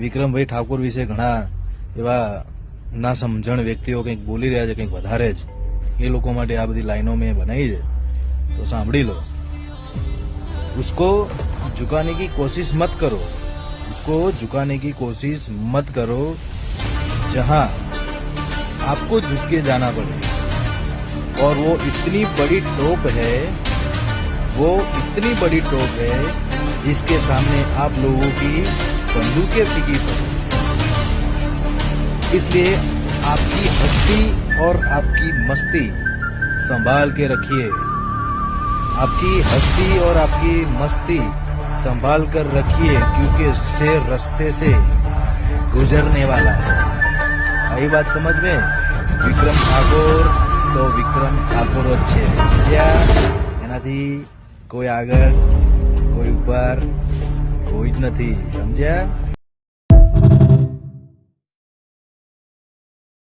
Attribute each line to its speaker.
Speaker 1: વિક્રમભાઈ ઠાકોર વિશે ઘણા એવા ના સમજણ વ્યક્તિઓ કંઈક બોલી રહ્યા છે, કંઈક વધારે જ. એ લોકો માટે આ બધી લાઈનો મેં બનાવી છે, તો સાંભળી લો. उसको झुकाने की कोशिश मत करो, उसको झुकाने की कोशिश मत करो जहां आपको झुक के जाना पड़े. और वो इतनी बड़ी टोप है, वो इतनी बड़ी टोप है जिसके सामने आप लोगों की बंदूकें फीकी पड़े. इसलिए आपकी हस्ती और आपकी मस्ती संभाल के रखिए. आपकी हस्ती और आपकी मस्ती संभाल कर रखिए, क्योंकि शेर रास्ते से गुजरने वाला है. आई बात समझ में? विक्रम ठाकोर तो विक्रम ठाकोर જ છે. એનાથી કોઈ આગળ કોઈ ઉપર કોઈ જ નથી, સમજ્યા?